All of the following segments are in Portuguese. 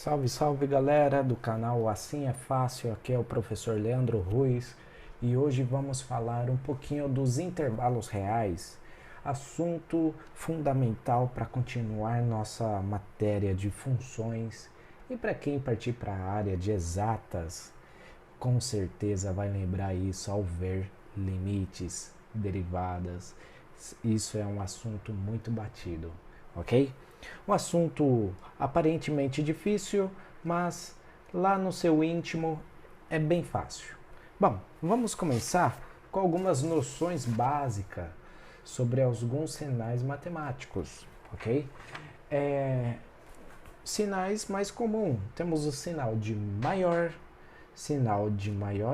Salve, salve galera do canal Assim é Fácil, aqui é o professor Leandro Ruiz e hoje vamos falar um pouquinho dos intervalos reais, assunto fundamental para continuar nossa matéria de funções e para quem partir para a área de exatas, com certeza vai lembrar isso ao ver limites, derivadas, isso é um assunto muito batido, ok? Um assunto aparentemente difícil, mas lá no seu íntimo é bem fácil. Bom, vamos começar com algumas noções básicas sobre alguns sinais matemáticos, ok? Sinais mais comum, temos o sinal de maior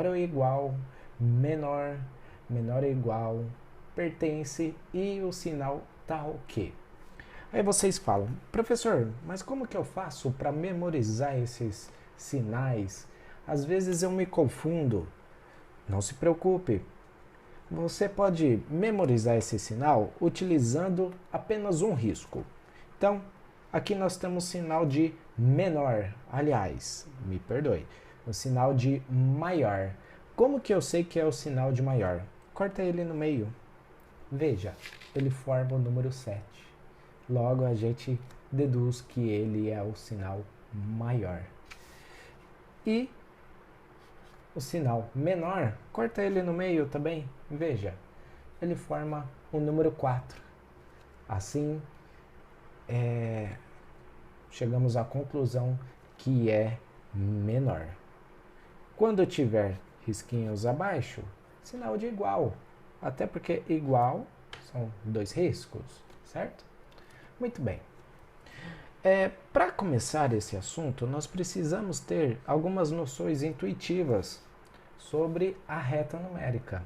ou igual, menor, menor ou igual, pertence e o sinal tal que. Aí vocês falam, professor, mas como que eu faço para memorizar esses sinais? Às vezes eu me confundo. Não se preocupe. Você pode memorizar esse sinal utilizando apenas um risco. Então, aqui nós temos sinal de menor. Aliás, me perdoe, o sinal de maior. Como que eu sei que é o sinal de maior? Corta ele no meio. Veja, ele forma o número 7. Logo, a gente deduz que ele é o sinal maior. E o sinal menor, corta ele no meio também. Veja, ele forma o número 4. Assim, chegamos à conclusão que é menor. Quando tiver risquinhos abaixo, sinal de igual. Até porque igual são dois riscos, certo? Muito bem. Para começar esse assunto, nós precisamos ter algumas noções intuitivas sobre a reta numérica.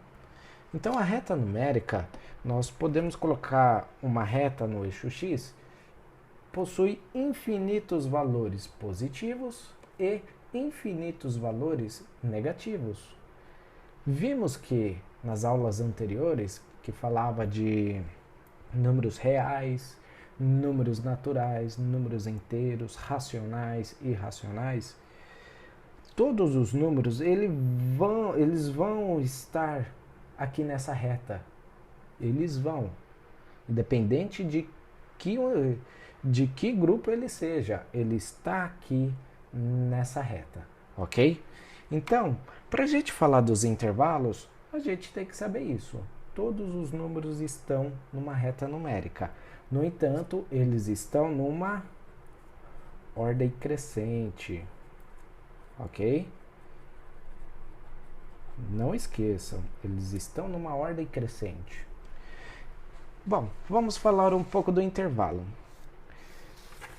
Então, a reta numérica, nós podemos colocar uma reta no eixo x, possui infinitos valores positivos e infinitos valores negativos. Vimos que nas aulas anteriores, que falava de números reais, números naturais, números inteiros, racionais e irracionais, todos os números eles vão estar aqui nessa reta. Eles vão, independente de que grupo ele seja, ele está aqui nessa reta, ok? Então, para a gente falar dos intervalos, a gente tem que saber isso. Todos os números estão numa reta numérica. No entanto, eles estão numa ordem crescente, ok? Não esqueçam, eles estão numa ordem crescente. Bom, vamos falar um pouco do intervalo.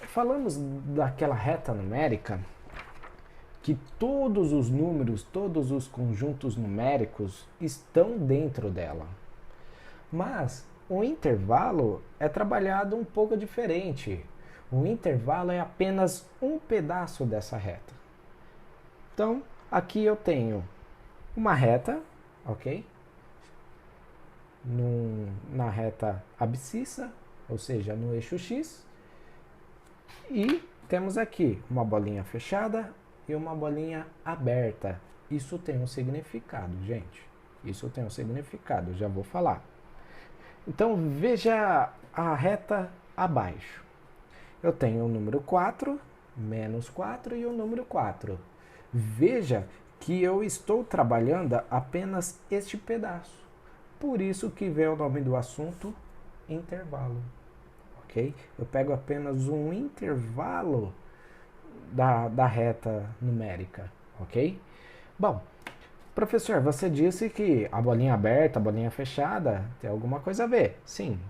Falamos daquela reta numérica que todos os números, todos os conjuntos numéricos estão dentro dela. Mas o intervalo é trabalhado um pouco diferente. O intervalo é apenas um pedaço dessa reta. Então, aqui eu tenho uma reta, ok? Na reta abscissa, ou seja, no eixo x. E temos aqui uma bolinha fechada e uma bolinha aberta. Isso tem um significado, gente. Isso tem um significado, já vou falar. Então, veja a reta abaixo. Eu tenho o número 4, menos 4 e o número 4. Veja que eu estou trabalhando apenas este pedaço. Por isso que vem o nome do assunto, intervalo. Ok? Eu pego apenas um intervalo da reta numérica. Ok? Bom, professor, você disse que a bolinha aberta, a bolinha fechada, tem alguma coisa a ver. Sim.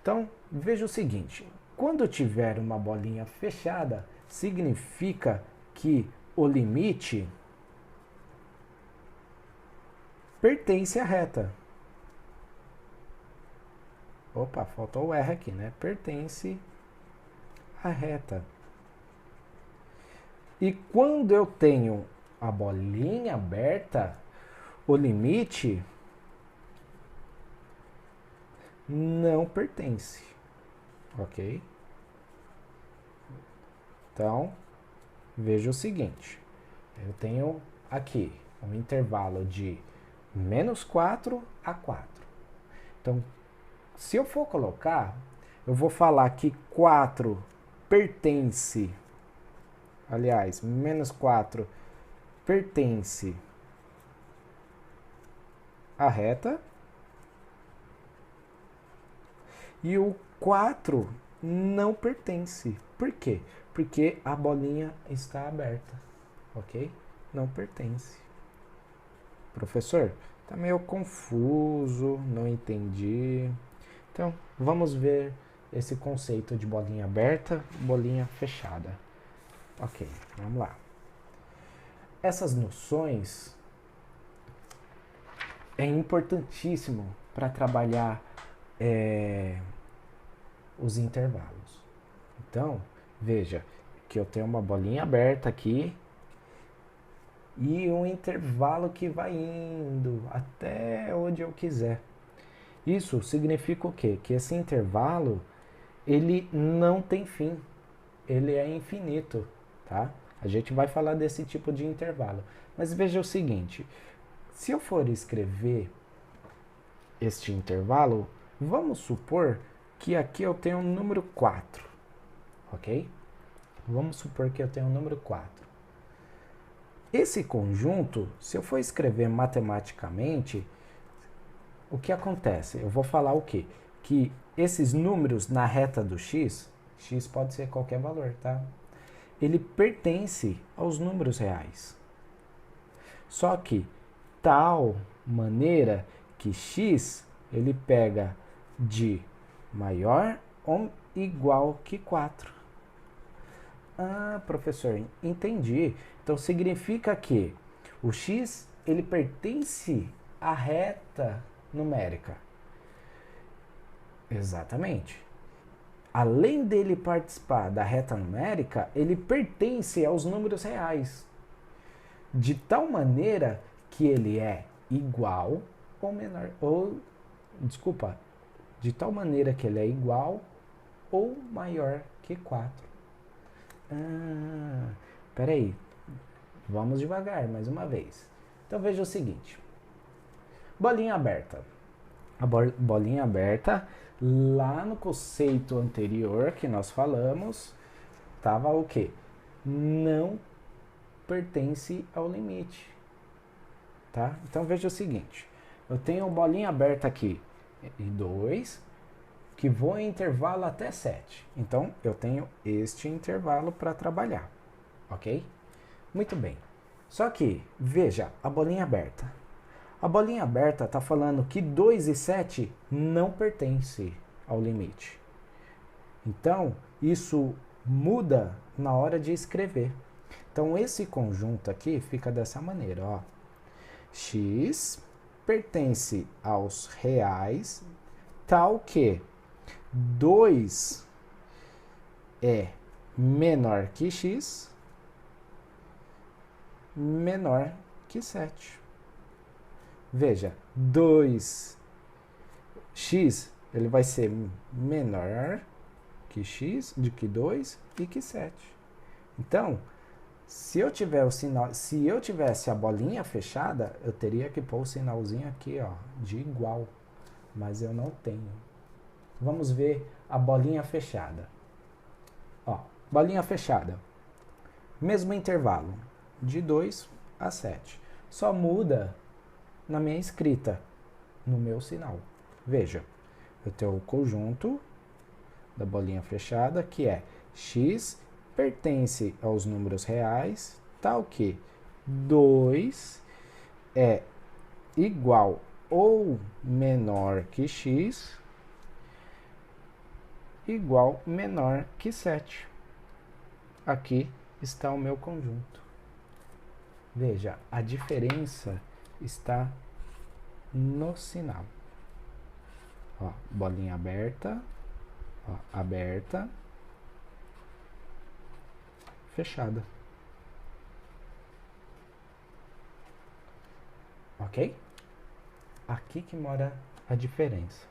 Então, veja o seguinte. Quando tiver uma bolinha fechada, significa que o limite pertence à reta. Opa, faltou o R aqui, né? Pertence à reta. E quando eu tenho a bolinha aberta, o limite não pertence, ok? Então, veja o seguinte. Eu tenho aqui um intervalo de -4 a 4. Então, se eu for colocar, eu vou falar que 4 pertence, aliás, -4 pertence à reta e o 4 não pertence. Por quê? Porque a bolinha está aberta, ok? Não pertence. Professor, tá meio confuso, não entendi. Então, vamos ver esse conceito de bolinha aberta, bolinha fechada. Ok, vamos lá. Essas noções é importantíssimo para trabalhar os intervalos. Então, veja que eu tenho uma bolinha aberta aqui e um intervalo que vai indo até onde eu quiser. Isso significa o quê? Que esse intervalo, ele não tem fim, ele é infinito, tá? A gente vai falar desse tipo de intervalo. Mas veja o seguinte, se eu for escrever este intervalo, vamos supor que aqui eu tenho um número 4, ok? Vamos supor que eu tenho um número 4. Esse conjunto, se eu for escrever matematicamente, o que acontece? Eu vou falar o quê? Que esses números na reta do x pode ser qualquer valor, tá? Ele pertence aos números reais. Só que tal maneira que x ele pega de maior ou igual que 4. Ah, professor, entendi. Então significa que o x ele pertence à reta numérica. Exatamente. Além dele participar da reta numérica, ele pertence aos números reais. De tal maneira que ele é igual ou menor, de tal maneira que ele é igual ou maior que 4. Peraí, vamos devagar mais uma vez. Então veja o seguinte, bolinha aberta. A bolinha aberta, lá no conceito anterior que nós falamos, estava o quê? Não pertence ao limite, tá? Então veja o seguinte, eu tenho bolinha aberta aqui e 2, que vou em intervalo até 7. Então eu tenho este intervalo para trabalhar, ok? Muito bem. Só que, veja, a bolinha aberta. A bolinha aberta está falando que 2 e 7 não pertencem ao limite. Então, isso muda na hora de escrever. Então, esse conjunto aqui fica dessa maneira, ó. X pertence aos reais, tal que 2 é menor que x, menor que 7. Veja, 2x ele vai ser menor que x, de que 2 e que 7. Então, se eu tivesse a bolinha fechada, eu teria que pôr o sinalzinho aqui, ó, de igual, mas eu não tenho. Vamos ver a bolinha fechada. Ó, bolinha fechada. Mesmo intervalo, de 2 a 7. Só muda na minha escrita, no meu sinal. Veja, eu tenho o conjunto da bolinha fechada, que é x pertence aos números reais, tal que 2 é igual ou menor que x, igual menor que 7. Aqui está o meu conjunto. Veja, a diferença está no sinal. Ó, bolinha aberta, ó, aberta, fechada. Ok? Aqui que mora a diferença.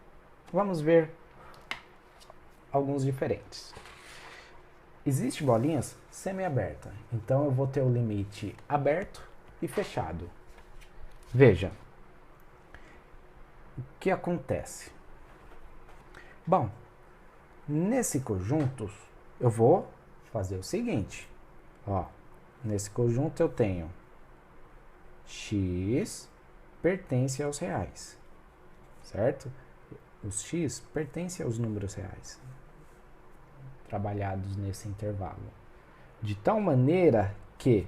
Vamos ver alguns diferentes. Existem bolinhas semi-abertas, então eu vou ter o limite aberto e fechado. Veja, o que acontece? Bom, nesse conjunto eu vou fazer o seguinte, ó, nesse conjunto eu tenho x pertence aos reais, certo? Os x pertencem aos números reais, trabalhados nesse intervalo. De tal maneira que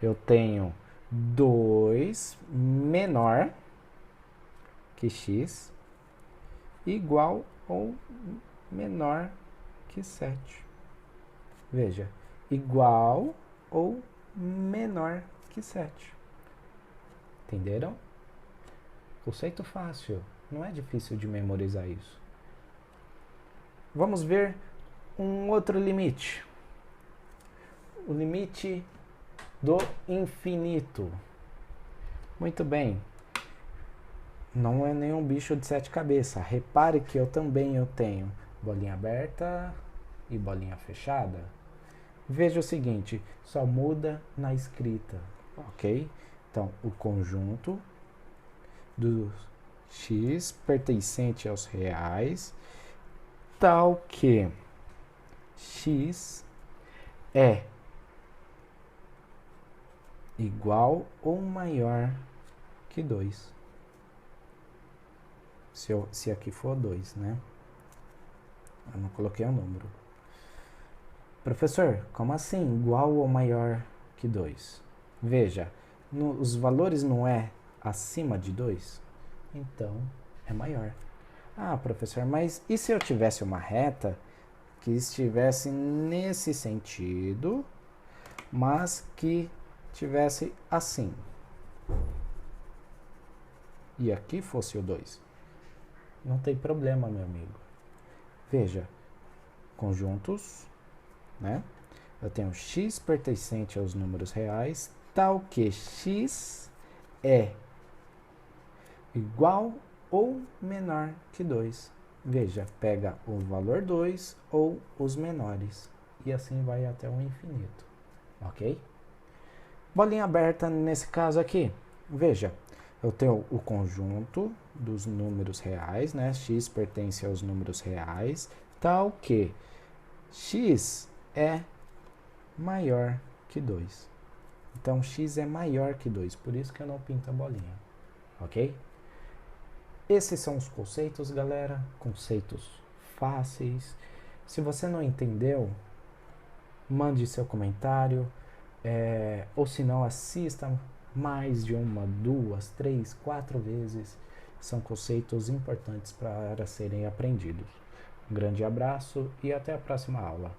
eu tenho 2 menor que x igual ou menor que 7. Veja, igual ou menor que 7. Entenderam? Conceito fácil, não é difícil de memorizar isso. Vamos ver um outro limite. O limite do infinito. Muito bem. Não é nenhum bicho de 7 cabeças. Repare que eu tenho bolinha aberta e bolinha fechada. Veja o seguinte, só muda na escrita, ok? Então, o conjunto do x pertencente aos reais, tal que x é igual ou maior que 2. Se aqui for 2, né? Eu não coloquei o número. Professor, como assim igual ou maior que 2? Veja, os valores não é acima de 2? Então, é maior. Ah, professor, mas e se eu tivesse uma reta que estivesse nesse sentido, mas que tivesse assim? E aqui fosse o 2? Não tem problema, meu amigo. Veja, conjuntos, né? Eu tenho x pertencente aos números reais, tal que x é igual ou menor que 2. Veja, pega o valor 2 ou os menores. E assim vai até o infinito. Ok? Bolinha aberta nesse caso aqui. Veja, eu tenho o conjunto dos números reais, né? X pertence aos números reais, tal que x é maior que 2. Então, x é maior que 2, por isso que eu não pinto a bolinha. Ok? Esses são os conceitos, galera. Conceitos fáceis. Se você não entendeu, mande seu comentário. Ou se não, assista mais de uma, 2, 3, 4 vezes. São conceitos importantes para serem aprendidos. Um grande abraço e até a próxima aula.